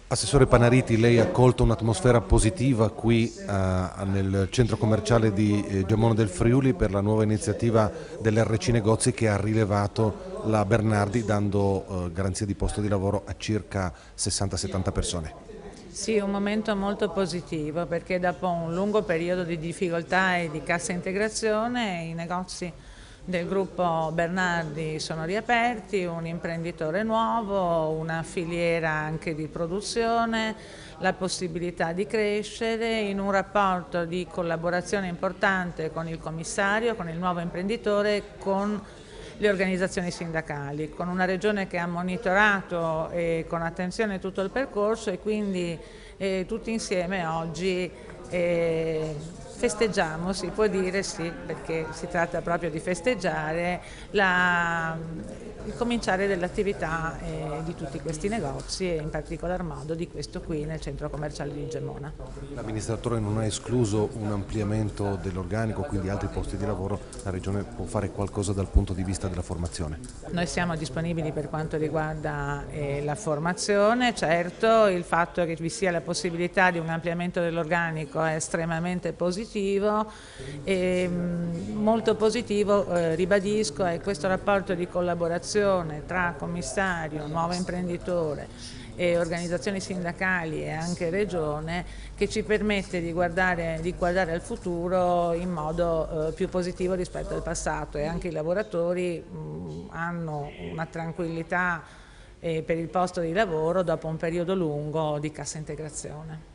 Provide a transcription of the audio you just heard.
Assessore Panariti, lei ha colto un'atmosfera positiva qui nel centro commerciale di Gemona del Friuli per la nuova iniziativa dell'RC Negozi che ha rilevato la Bernardi dando garanzia di posto di lavoro a circa 60-70 persone. Sì, un momento molto positivo perché dopo un lungo periodo di difficoltà e di cassa integrazione i negozi del gruppo Bernardi sono riaperti, un imprenditore nuovo, una filiera anche di produzione, la possibilità di crescere in un rapporto di collaborazione importante con il commissario, con il nuovo imprenditore, con le organizzazioni sindacali, con una regione che ha monitorato con attenzione tutto il percorso e quindi tutti insieme oggi festeggiamo, si può dire sì, perché si tratta proprio di festeggiare il cominciare dell'attività di tutti questi negozi e in particolar modo di questo qui nel centro commerciale di Gemona. L'amministratore non ha escluso un ampliamento dell'organico, quindi altri posti di lavoro. La Regione può fare qualcosa dal punto di vista della formazione? Noi siamo disponibili per quanto riguarda la formazione, certo il fatto che vi sia la possibilità di un ampliamento dell'organico è estremamente positivo e molto positivo, ribadisco, è questo rapporto di collaborazione tra commissario, nuovo imprenditore e organizzazioni sindacali e anche regione che ci permette di guardare al futuro in modo più positivo rispetto al passato e anche i lavoratori hanno una tranquillità per il posto di lavoro dopo un periodo lungo di cassa integrazione.